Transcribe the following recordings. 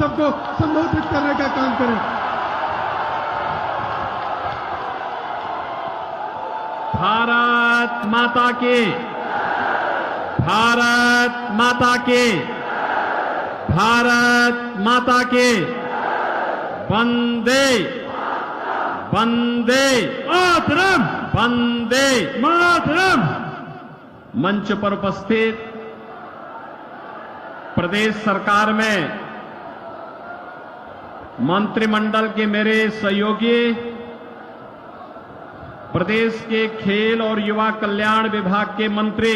सबको संबोधित करने का काम करें। भारत माता की, भारत माता की, भारत माता की, वंदे वंदे मातरम, वंदे मातरम। मंच पर उपस्थित प्रदेश सरकार में मंत्रिमंडल के मेरे सहयोगी, प्रदेश के खेल और युवा कल्याण विभाग के मंत्री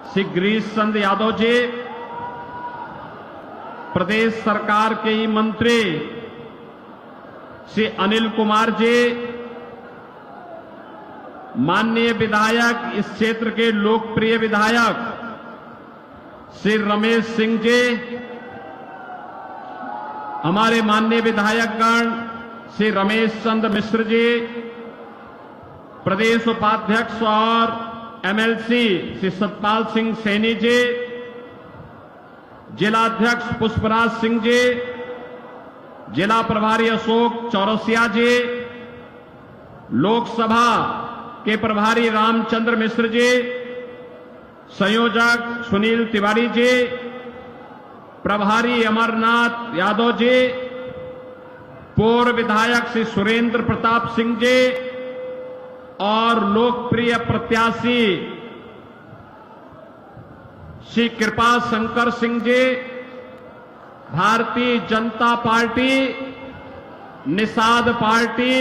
श्री गिरीश चंद्र यादव जी, प्रदेश सरकार के ही मंत्री श्री अनिल कुमार जी, माननीय विधायक, इस क्षेत्र के लोकप्रिय विधायक श्री रमेश सिंह जी, हमारे माननीय विधायकगण श्री रमेश चंद्र मिश्र जी, प्रदेश उपाध्यक्ष और एमएलसी श्री सतपाल सिंह सैनी जी, जिलाध्यक्ष पुष्पराज सिंह जी, जिला प्रभारी अशोक चौरसिया जी, लोकसभा के प्रभारी रामचंद्र मिश्र जी, संयोजक सुनील तिवारी जी, प्रभारी अमरनाथ यादव जी, पूर्व विधायक श्री सुरेंद्र प्रताप सिंह जी और लोकप्रिय प्रत्याशी श्री कृपा Shankar Singh ji, Bharatiya Janata party, Nishad party,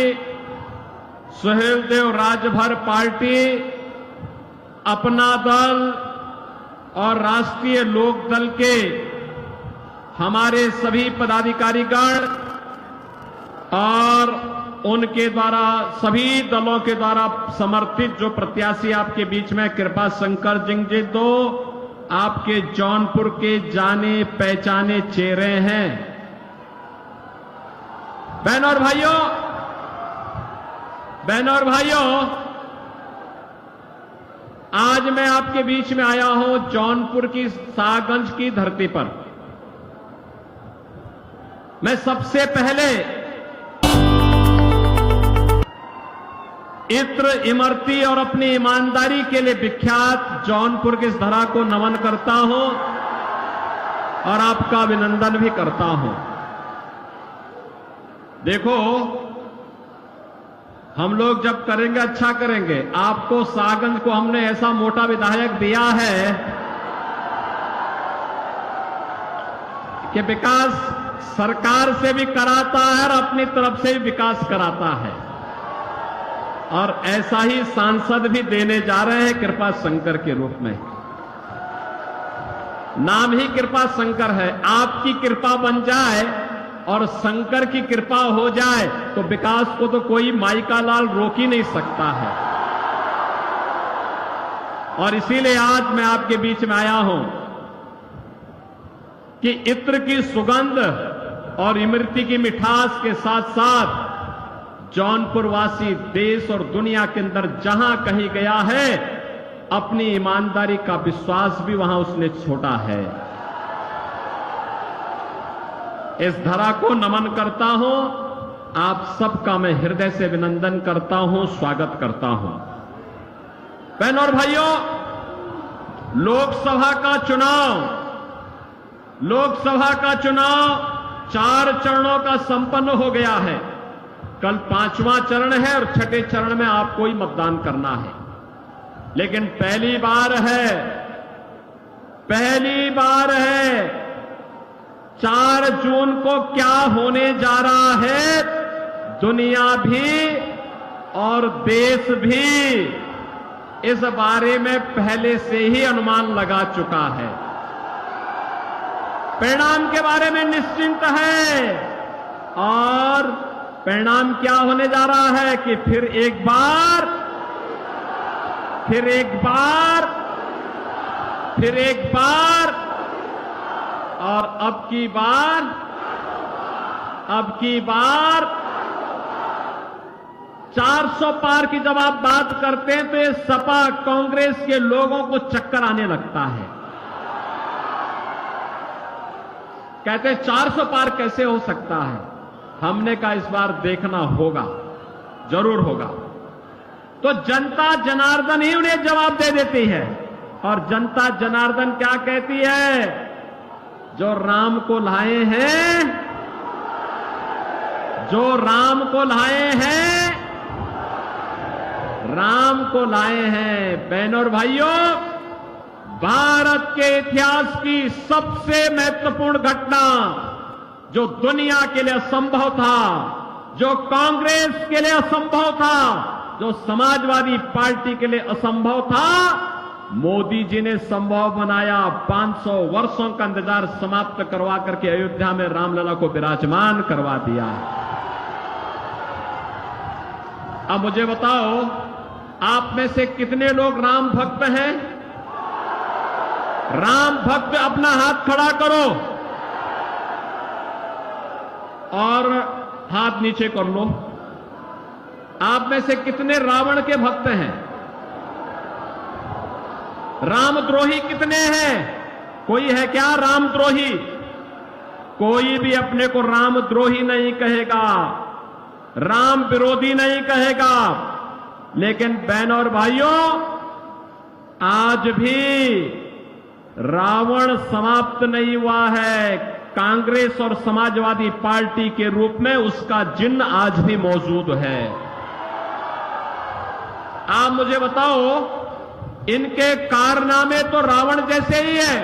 Suheldev Rajbhar party, अपना दल और राष्ट्रीय लोक दल के हमारे सभी पदाधिकारीगण और उनके द्वारा, सभी दलों के द्वारा समर्थित जो प्रत्याशी आपके बीच में कृपा शंकर सिंह जी, दो आपके जौनपुर के जाने पहचाने चेहरे हैं। बहनों और भाइयों, बहनों और भाइयों, आज मैं आपके बीच में आया हूं जौनपुर की शाहगंज की धरती पर। मैं सबसे पहले इत्र, इमरती और अपनी ईमानदारी के लिए विख्यात जौनपुर की इस धरा को नमन करता हूं और आपका अभिनंदन भी करता हूं। देखो, हम लोग जब करेंगे अच्छा करेंगे। आपको शाहगंज को हमने ऐसा मोटा विधायक दिया है कि विकास सरकार से भी कराता है और अपनी तरफ से भी विकास कराता है, और ऐसा ही सांसद भी देने जा रहे हैं कृपा शंकर के रूप में। नाम ही कृपा शंकर है। आपकी कृपा बन जाए और शंकर की कृपा हो जाए तो विकास को तो कोई माई का लाल रोक ही नहीं सकता है। और इसीलिए आज मैं आपके बीच में आया हूं कि इत्र की सुगंध और इमरती की मिठास के साथ साथ जौनपुर वासी देश और दुनिया के अंदर जहां कहीं गया है, अपनी ईमानदारी का विश्वास भी वहां उसने छोड़ा है। इस धरा को नमन करता हूं। आप सबका मैं हृदय से अभिनंदन करता हूं, स्वागत करता हूं। बहनों और भाइयों, लोकसभा का चुनाव 4 चरणों का संपन्न हो गया है। कल 5वां चरण है और छठे चरण में आपको ही मतदान करना है। लेकिन पहली बार है 4 जून को क्या होने जा रहा है, दुनिया भी और देश भी इस बारे में पहले से ही अनुमान लगा चुका है। परिणाम के बारे में निश्चिंत है, और परिणाम क्या होने जा रहा है कि फिर एक बार और अब की बार 400 पार की जब आप बात करते हैं तो ये सपा कांग्रेस के लोगों को चक्कर आने लगता है। कहते 400 पार कैसे हो सकता है। हमने कहा इस बार देखना होगा, जरूर होगा। तो जनता जनार्दन ही उन्हें जवाब दे देती है। और जनता जनार्दन क्या कहती है? जो राम को लाए हैं, जो राम को लाए हैं, राम को लाए हैं। बहनों और भाइयों, भारत के इतिहास की सबसे महत्वपूर्ण घटना जो दुनिया के लिए असंभव था, जो कांग्रेस के लिए असंभव था, जो समाजवादी पार्टी के लिए असंभव था, मोदी जी ने संभव बनाया। 500 वर्षों का इंतजार समाप्त करवा करके अयोध्या में रामलला को विराजमान करवा दिया। अब मुझे बताओ, आप में से कितने लोग राम भक्त हैं? राम भक्त अपना हाथ खड़ा करो और हाथ नीचे कर लो। आप में से कितने रावण के भक्त हैं? रामद्रोही कितने हैं? कोई है क्या रामद्रोही? कोई भी अपने को रामद्रोही नहीं कहेगा, राम विरोधी नहीं कहेगा। लेकिन बहनों और भाइयों, आज भी रावण समाप्त नहीं हुआ है। कांग्रेस और समाजवादी पार्टी के रूप में उसका चिन्ह आज भी मौजूद है। आप मुझे बताओ, इनके कारनामे तो रावण जैसे ही है।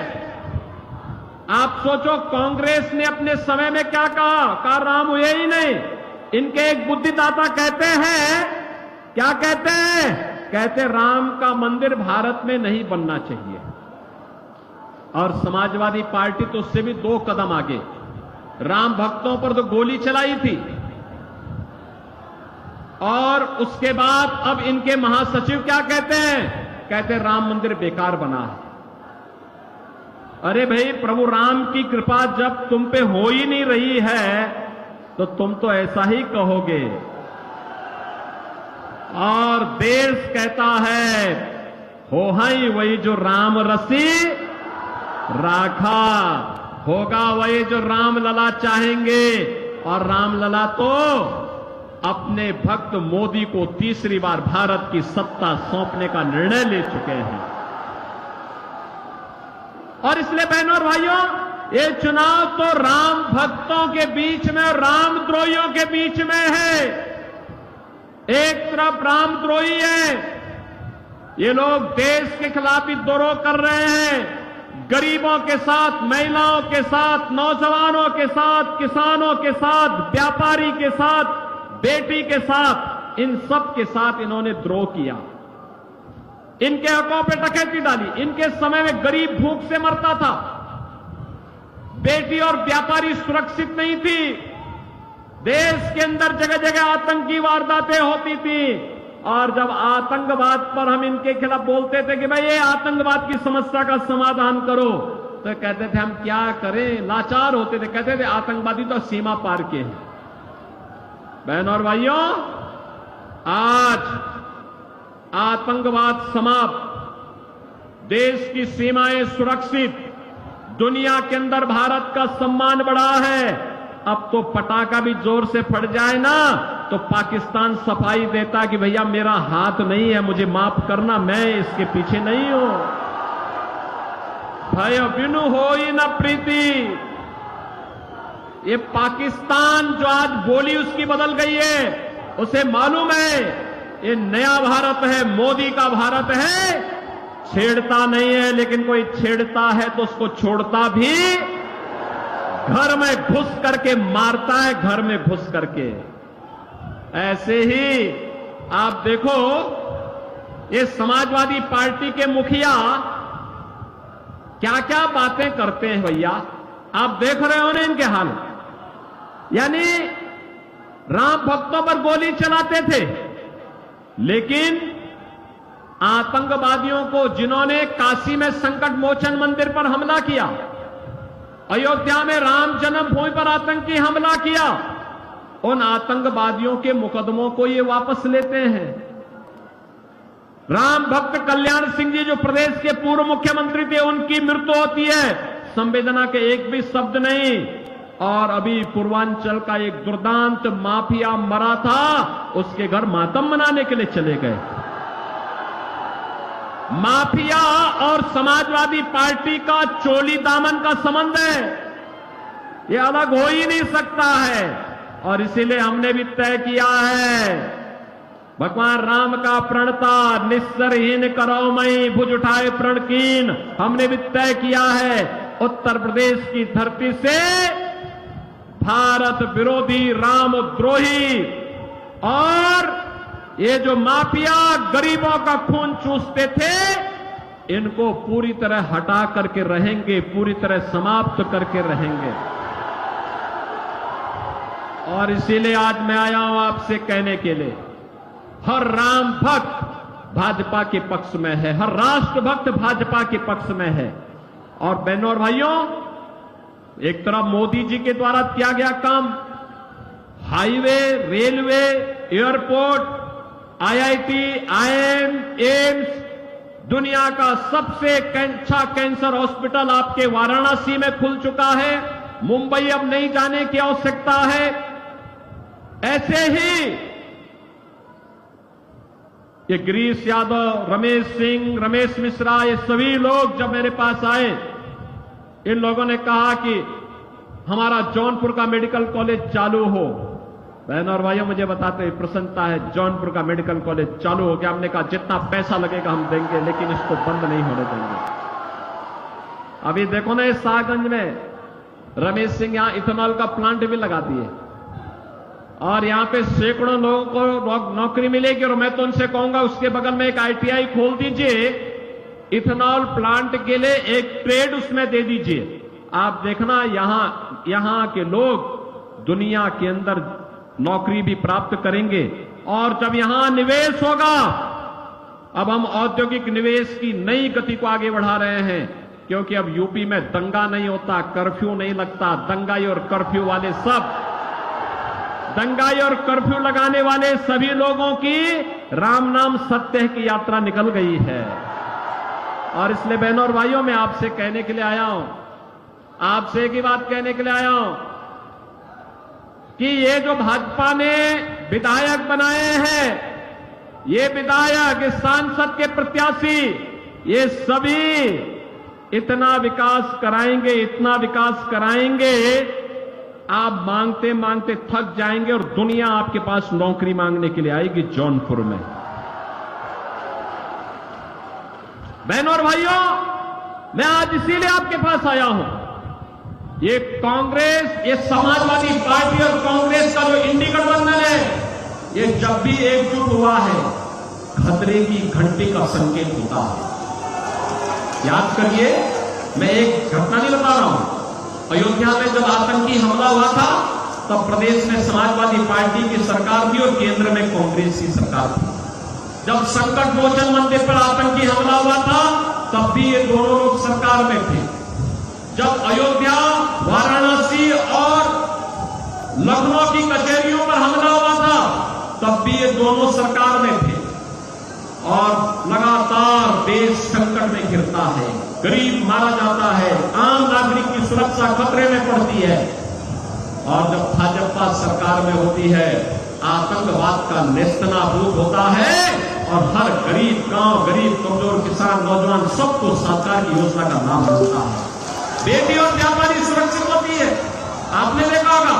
आप सोचो, कांग्रेस ने अपने समय में क्या कहा राम हुए ही नहीं। इनके एक बुद्धिदाता कहते हैं, क्या कहते हैं? कहते राम का मंदिर भारत में नहीं बनना चाहिए। और समाजवादी पार्टी तो उससे भी 2 कदम आगे, राम भक्तों पर तो गोली चलाई थी। और उसके बाद अब इनके महासचिव क्या कहते हैं? कहते राम मंदिर बेकार बना है। अरे भाई, प्रभु राम की कृपा जब तुम पे हो ही नहीं रही है तो तुम तो ऐसा ही कहोगे। और देश कहता है, हो हाई वही जो राम रसी राखा, होगा वही जो रामलला चाहेंगे। और रामलला तो अपने भक्त मोदी को तीसरी बार भारत की सत्ता सौंपने का निर्णय ले चुके हैं। और इसलिए बहनों और भाइयों, ये चुनाव तो राम भक्तों के बीच में और रामद्रोहियों के बीच में है। एक तरफ रामद्रोही है, ये लोग देश के खिलाफ विद्रोह कर रहे हैं। गरीबों के साथ, महिलाओं के साथ, नौजवानों के साथ, किसानों के साथ, व्यापारी के साथ, बेटी के साथ, इन सब के साथ इन्होंने द्रोह किया। इनके हकों पे डकैती डाली। इनके समय में गरीब भूख से मरता था, बेटी और व्यापारी सुरक्षित नहीं थी। देश के अंदर जगह जगह आतंकी वारदातें होती थी। और जब आतंकवाद पर हम इनके खिलाफ बोलते थे कि भाई ये आतंकवाद की समस्या का समाधान करो, तो कहते थे हम क्या करें, लाचार होते थे। कहते थे आतंकवादी तो सीमा पार के हैं। बहनों और भाइयों, आज आतंकवाद समाप्त, देश की सीमाएं सुरक्षित, दुनिया के अंदर भारत का सम्मान बढ़ा है। अब तो पटाखा भी जोर से फट जाए ना तो पाकिस्तान सफाई देता कि भैया मेरा हाथ नहीं है, मुझे माफ करना, मैं इसके पीछे नहीं हूं। भय बिनु हो ही न प्रीति। ये पाकिस्तान जो आज बोली उसकी बदल गई है, उसे मालूम है ये नया भारत है, मोदी का भारत है। छेड़ता नहीं है, लेकिन कोई छेड़ता है तो उसको छोड़ता भी, घर में घुस करके मारता है, घर में घुस करके। ऐसे ही आप देखो, ये समाजवादी पार्टी के मुखिया क्या क्या बातें करते हैं भैया, आप देख रहे हो ना इनके हाल। यानी राम भक्तों पर गोली चलाते थे, लेकिन आतंकवादियों को, जिन्होंने काशी में संकट मोचन मंदिर पर हमला किया, अयोध्या में राम जन्मभूमि पर आतंकी हमला किया, उन आतंकवादियों के मुकदमों को ये वापस लेते हैं। राम भक्त कल्याण सिंह जी जो प्रदेश के पूर्व मुख्यमंत्री थे, उनकी मृत्यु होती है, संवेदना के एक भी शब्द नहीं। और अभी पूर्वांचल का एक दुर्दांत माफिया मरा था, उसके घर मातम मनाने के लिए चले गए। माफिया और समाजवादी पार्टी का चोली दामन का संबंध है, ये अलग हो ही नहीं सकता है। और इसीलिए हमने भी तय किया है, भगवान राम का प्रणता निस्सरहीन करो मई भुज उठाए प्रण कीन। हमने भी तय किया है उत्तर प्रदेश की धरती से भारत विरोधी रामद्रोही और ये जो माफिया गरीबों का खून चूसते थे, इनको पूरी तरह हटा करके रहेंगे, पूरी तरह समाप्त करके रहेंगे। और इसीलिए आज मैं आया हूं आपसे कहने के लिए, हर राम भक्त भाजपा के पक्ष में है, हर राष्ट्र भक्त भाजपा के पक्ष में है। और बहनों और भाइयों, एक तरफ मोदी जी के द्वारा किया गया काम, highway, railway, airport, IIT, IIM, AIIMS, दुनिया का सबसे अच्छा कैंसर हॉस्पिटल आपके वाराणसी में खुल चुका है। मुंबई अब नहीं जाने की आवश्यकता है। ऐसे ही ये गिरीश यादव, रमेश सिंह, रमेश मिश्रा, ये सभी लोग जब मेरे पास आए, इन लोगों ने कहा कि हमारा जौनपुर का मेडिकल कॉलेज चालू हो। बहनों और भाइयों, मुझे बताते हुए प्रसन्नता है, जौनपुर का मेडिकल कॉलेज चालू हो गया। हमने कहा जितना पैसा लगेगा हम देंगे, लेकिन इसको बंद नहीं होने देंगे। अभी देखो ना, इस शाहगंज में रमेश सिंह यहां इथेनॉल का प्लांट भी लगा दिए और यहां पे सैकड़ों लोगों को नौकरी मिलेगी। और मैं तो उनसे कहूंगा उसके बगल में एक आईटीआई खोल दीजिए, इथेनॉल प्लांट के लिए एक ट्रेड उसमें दे दीजिए। आप देखना यहां के लोग दुनिया के अंदर नौकरी भी प्राप्त करेंगे। और जब यहां निवेश होगा, अब हम औद्योगिक निवेश की नई गति को आगे बढ़ा रहे हैं, क्योंकि अब यूपी में दंगा नहीं होता, कर्फ्यू नहीं लगता। दंगाई और कर्फ्यू वाले सब, दंगाई और कर्फ्यू लगाने वाले सभी लोगों की राम नाम सत्य की यात्रा निकल गई है। और इसलिए बहनों और भाइयों, मैं आपसे कहने के लिए आया हूं, आपसे एक ही बात कहने के लिए आया हूं कि ये जो भाजपा ने विधायक बनाए हैं, ये विधायक, इस सांसद के प्रत्याशी, ये सभी इतना विकास कराएंगे, इतना विकास कराएंगे, आप मांगते मांगते थक जाएंगे और दुनिया आपके पास नौकरी मांगने के लिए आएगी जौनपुर में। बहनों और भाइयों, मैं आज इसीलिए आपके पास आया हूं। ये कांग्रेस, ये समाजवादी पार्टी और कांग्रेस का जो इंडी गठबंधन है, ये जब भी एकजुट हुआ है, खतरे की घंटी का संकेत होता है। याद करिए, मैं एक घटना नहीं बता रहा हूं। अयोध्या में जब आतंकी हमला हुआ था, तब प्रदेश में समाजवादी पार्टी की सरकार थी और केंद्र में कांग्रेस की सरकार थी। जब संकट मोचन मंदिर पर आतंकी हमला हुआ था, तब भी ये दोनों लोग सरकार में थे। जब अयोध्या, वाराणसी और लखनऊ की कचहरियों पर हमला हुआ था, तब भी ये दोनों सरकार में थे। और लगातार देश संकट में गिरता है, गरीब मारा जाता है, आम नागरिक की सुरक्षा खतरे में पड़ती है। और जब भाजपा सरकार में होती है, आतंकवाद का नेस्तनाबूद होता है और हर गरीब गांव, गरीब कमजोर किसान, नौजवान सबको सरकार की योजना का लाभ मिलता है। बेटी और व्यापारी सुरक्षित होती है। आपने देखा होगा।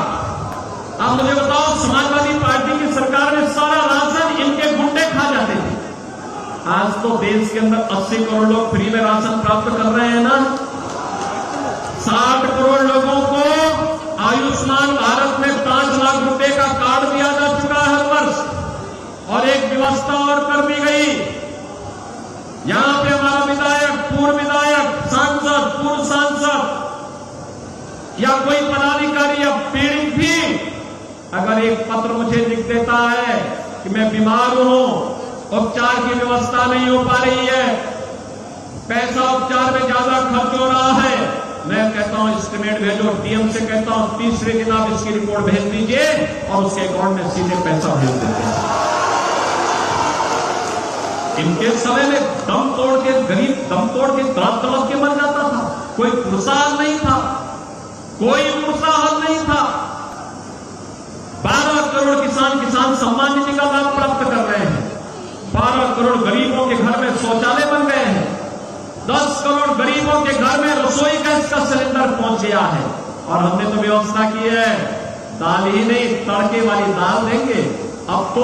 आप मुझे बताओ, समाजवादी पार्टी की सरकार में सारा राशन इनके गुंडे खा जाते थे। आज तो देश के अंदर 80 करोड़ लोग फ्री में राशन प्राप्त कर रहे हैं ना। 60 करोड़ लोगों को आयुष्मान भारत में 5 लाख रुपए का कार्ड दिया जा चुका है हर वर्ष। और एक व्यवस्था और कर दी गई, यहां पे हमारा विधायक, पूर्व विधायक, सांसद, पूर्व सांसद या कोई पदाधिकारी या पीड़ित भी अगर एक पत्र मुझे लिख देता है कि मैं बीमार हूं, उपचार की व्यवस्था नहीं हो पा रही है, पैसा उपचार में ज्यादा खर्च हो रहा है, मैं कहता हूं एस्टीमेट भेजो। डीएम से कहता हूं तीसरे दिन आप इसकी रिपोर्ट भेज दीजिए और उसके अकाउंट में सीधे पैसा भेज देते हैं। इनके समय में दम तोड़ के, गरीब दम तोड़ के, तड़प तड़प के मर जाता था। कोई पुरसा हल नहीं था, कोई पुरसा हल नहीं था। 12 करोड़ किसान सम्मान निधि का लाभ प्राप्त कर रहे हैं। 12 करोड़ गरीबों के घर में शौचालय बन गए हैं। 10 करोड़ गरीबों के घर में रसोई गैस का सिलेंडर पहुंच गया है। और हमने तो व्यवस्था की है, दाल ही नहीं तड़के वाली दाल देंगे। अब तो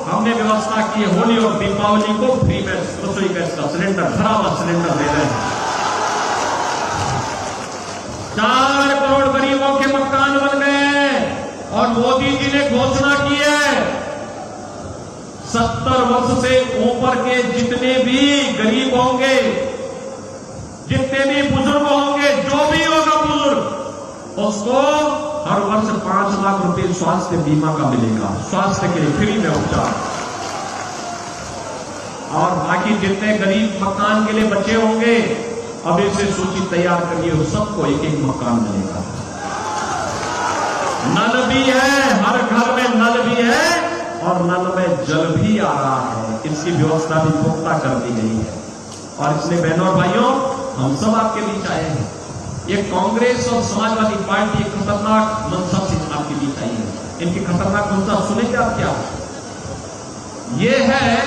हमने व्यवस्था की है, होली और दीपावली को फ्री में रसोई गैस का सिलेंडर, भरा हुआ सिलेंडर दे रहे हैं। 4 करोड़ गरीबों के मकान बन गए। और मोदी जी ने घोषणा की है 70 वर्ष से ऊपर के जितने भी गरीब होंगे, जितने भी बुजुर्ग होंगे, जो भी होगा बुजुर्ग, उसको हर वर्ष 5 लाख रुपए स्वास्थ्य बीमा का मिलेगा, स्वास्थ्य के लिए फ्री में उपचार। और बाकी जितने गरीब मकान के लिए बचे होंगे, अभी से सूची तैयार करिए, हो सबको एक एक मकान मिलेगा। नल भी है, हर घर में नल भी है और नल में जल भी आ रहा है। इसकी व्यवस्था भी पुख्ता कर दी गई है। और इसलिए बहनों और भाइयों, हम सब आपके बीच आए हैं। ये कांग्रेस और समाजवादी पार्टी एक खतरनाक मंशा से आपके बीच आई है। इनकी खतरनाक मंशा सुने क्या? ये है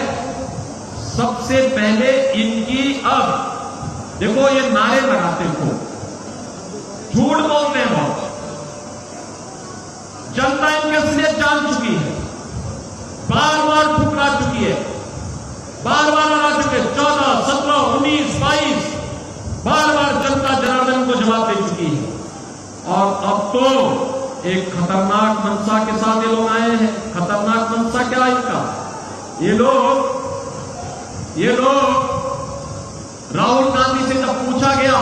सबसे पहले इनकी, अब देखो ये नारे लगाते हो, झूठ बोलते हैं बहुत। जनता इनके असलियत जान चुकी है, बार बार ठुकरा चुकी है, बार बार हरा चुके। 14, 17, 19, 22 बार बार जनता जनार्दन को जवाब दे चुकी है। और अब तो एक खतरनाक मंशा के साथ ये लोग आए हैं। खतरनाक मंशा क्या है इनका? ये लोग राहुल गांधी से जब पूछा गया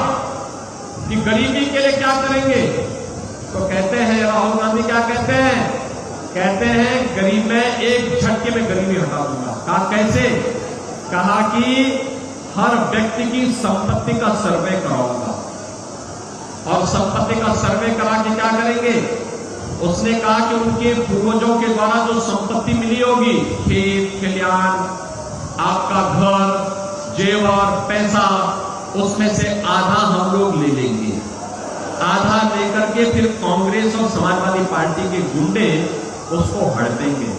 कि गरीबी के लिए क्या करेंगे, तो कहते हैं, राहुल गांधी क्या कहते हैं गरीब में एक झटके में गरीबी हटा दूंगा। कहा कैसे? कहा कि हर व्यक्ति की संपत्ति का सर्वे कराऊंगा। और संपत्ति का सर्वे करा के क्या करेंगे? उसने कहा कि उनके पूर्वजों के द्वारा जो संपत्ति मिली होगी, खेत खलिहान, आपका घर, जेवर, पैसा, उसमें से आधा हम लोग ले लेंगे। आधा लेकर के फिर कांग्रेस और समाजवादी पार्टी के गुंडे उसको हड़पेंगे।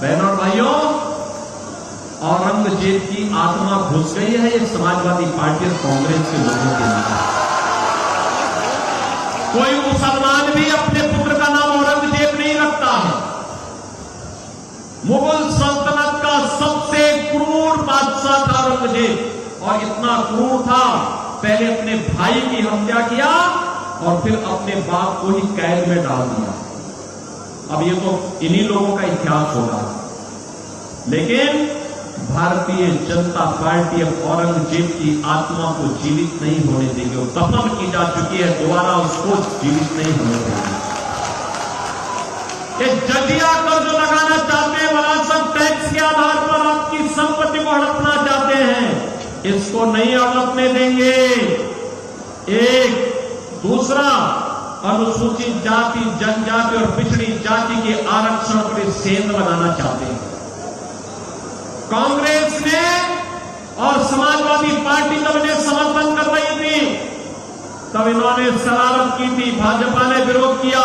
बहनों और भाइयों, औरंगजेब की आत्मा घुस गई है ये समाजवादी पार्टी और कांग्रेस के लोगों के लिए। कोई मुसलमान भी अपने पुत्र का नाम औरंगजेब नहीं रखता है। मुगल सल्तनत का सबसे क्रूर बादशाह था औरंगजेब। और इतना क्रूर था, पहले अपने भाई की हत्या किया और फिर अपने बाप को ही कैद में डाल दिया। अब ये तो इन्हीं लोगों का इतिहास होगा। लेकिन भारतीय जनता पार्टी अब औरंगजेब की आत्मा को जीवित नहीं होने देगी। वो दफन की जा चुकी है, दोबारा उसको जीवित नहीं होने देगी। ये जजिया कर जो लगाना चाहते हैं, विरासत टैक्स के आधार पर आपकी संपत्ति को हड़पना चाहते हैं, इसको नहीं हड़पने देंगे। एक दूसरा, अनुसूचित जाति, जनजाति और पिछड़ी जाति के आरक्षण पर सेंध लगाना चाहते हैं। कांग्रेस ने और समाजवादी पार्टी जब इन्हें समर्थन कर रही थी, तब इन्होंने शरारत की थी, भाजपा ने विरोध किया।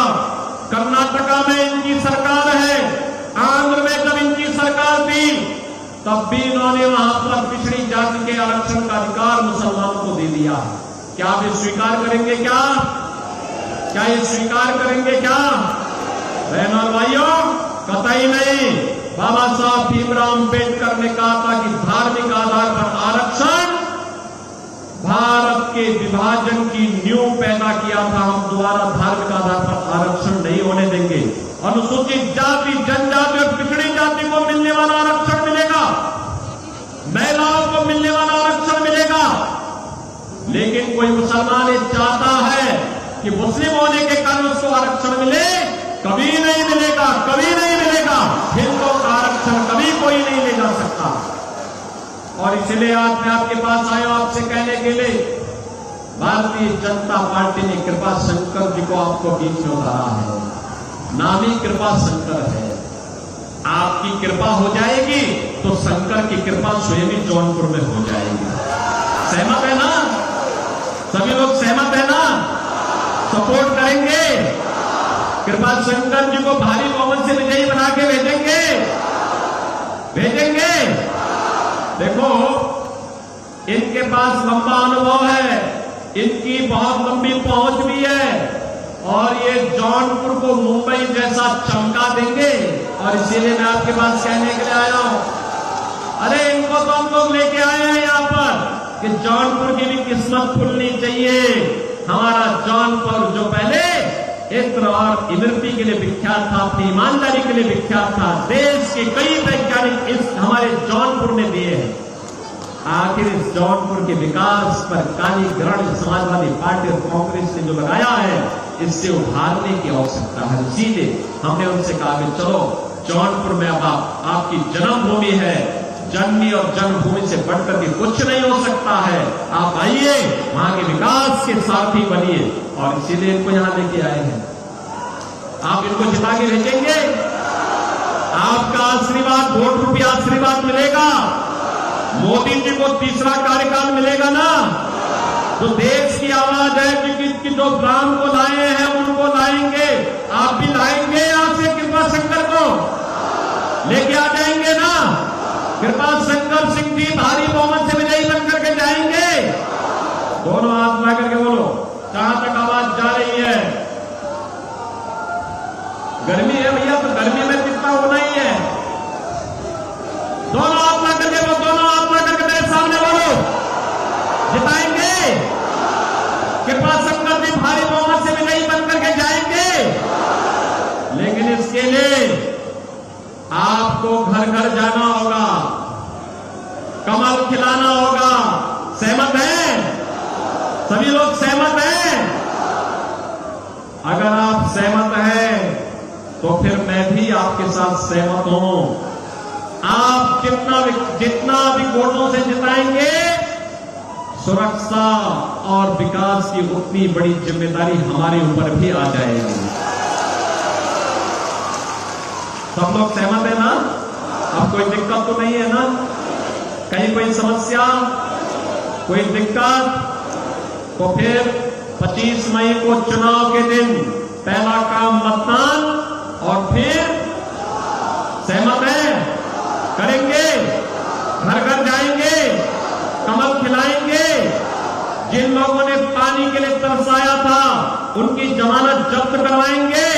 कर्नाटका में इनकी सरकार है, आंध्र में जब इनकी सरकार थी, तब भी इन्होंने वहां पर पिछड़ी जाति के आरक्षण का अधिकार मुसलमानों को दे दिया। क्या आप ये स्वीकार करेंगे? क्या ये स्वीकार करेंगे? क्या बहनों और भाइयों, कतई नहीं। बाबा साहब भीमराव अंबेडकर ने कहा था कि धार्मिक आधार पर आरक्षण भारत के विभाजन की नींव पैदा किया था। हम दोबारा धार्मिक आधार पर आरक्षण नहीं होने देंगे। अनुसूचित जाति, जनजाति और पिछड़ी जाति को मिलने वाला आरक्षण मिलेगा, महिलाओं को मिलने वाला आरक्षण मिलेगा। लेकिन कोई मुसलमान ये चाहता है कि मुस्लिम होने के कारण उसको आरक्षण मिले, कभी नहीं मिलेगा, कभी नहीं मिलेगा। हिंदुओं का आरक्षण कभी कोई नहीं ले जा सकता। और इसलिए आज मैं आपके पास आया आपसे कहने के लिए, भारतीय जनता पार्टी ने कृपा शंकर जी को आपको बीच में उतारा है। नाम ही कृपा शंकर है। आपकी कृपा हो जाएगी तो शंकर की कृपा स्वयं ही जौनपुर में हो जाएगी। सहमत है ना? सभी लोग सहमत है ना? सपोर्ट करेंगे? कृपा शंकर जी को भारी बहुमत से विजयी बना के भेजेंगे? भेजेंगे? देखो, इनके पास लंबा अनुभव है, इनकी बहुत लंबी पहुंच भी है और ये जौनपुर को मुंबई जैसा चमका देंगे। और इसीलिए मैं आपके पास कहने के लिए आया हूं, अरे इनको तो हम लोग लेके आए हैं यहां पर कि जौनपुर की भी किस्मत खुलनी चाहिए। हमारा जौनपुर जो पहले इत्र और इमरती के लिए विख्यात था, अपनी ईमानदारी के लिए विख्यात था, देश के कई वैज्ञानिक इस हमारे जौनपुर ने दिए हैं। आखिर इस जौनपुर के विकास पर काली ग्रहण समाजवादी पार्टी और कांग्रेस ने जो लगाया है, इससे उभारने की आवश्यकता है। इसीलिए हमने उनसे कहा कि चलो जौनपुर में अब आपकी जन्मभूमि है, जन्मी और जन्मभूमि से बढ़कर के कुछ नहीं हो सकता है, आप आइए, वहां के विकास के साथी बनिए। और इसीलिए इनको यहां लेके आए हैं। आप इनको जिता के भेजेंगे? आपका आशीर्वाद, वोट रूपी आशीर्वाद मिलेगा। मोदी जी को तीसरा कार्यकाल मिलेगा ना, तो देश की आवाज है कि जो राम को लाए हैं उनको लाएंगे। आप भी लाएंगे यहां से कृपा शंकर को लेके आ जाएंगे ना? कृपा शंकर सिंह जी भारी बहुमत से विजयी बनकर के जाएंगे। दोनों हाथ मिला करके बोलो, जहां तक आवाज जा रही है। गर्मी है भैया, तो गर्मी में कितना होना ही है। दोनों हाथ मिला करके बोलो, दोनों हाथ मिला करके मेरे सामने बोलो, जिताएंगे। कृपा शंकर जी भारी बहुमत से विजयी बनकर के जाएंगे। लेकिन इसके लिए आपको घर घर जाना होगा, कमल खिलाना होगा। सहमत हैं? सभी लोग सहमत हैं? अगर आप सहमत हैं तो फिर मैं भी आपके साथ सहमत हूं। आप जितना भी वोटों से जिताएंगे, सुरक्षा और विकास की उतनी बड़ी जिम्मेदारी हमारे ऊपर भी आ जाएगी। सब लोग सहमत है ना? अब कोई दिक्कत तो नहीं है ना? कहीं कोई समस्या, कोई दिक्कत? तो फिर 25 मई को चुनाव के दिन पहला काम मतदान, और फिर सहमत है? करेंगे, घर घर जाएंगे, कमल खिलाएंगे। जिन लोगों ने पानी के लिए तरसाया था उनकी जमानत जब्त करवाएंगे।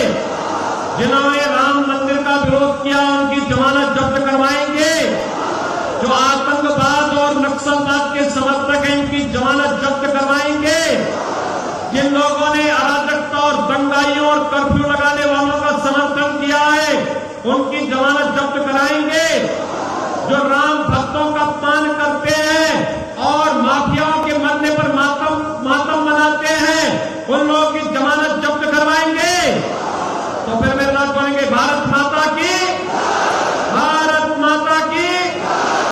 जिन्होंने राम मंदिर का विरोध किया उनकी जमानत जब्त करवाएंगे। जो आतंकवाद और नक्सलवाद के समर्थक हैं उनकी जमानत जब्त करवाएंगे। जिन लोगों ने अराजकता और दंगाइयों और कर्फ्यू लगाने वालों का समर्थन किया है उनकी जमानत जब्त कराएंगे। जो राम भक्तों का अपमान करते हैं और माफियाओं के मरने पर मातम मनाते हैं उन लोगों की जमानत जब्त करवाएंगे। तो फिर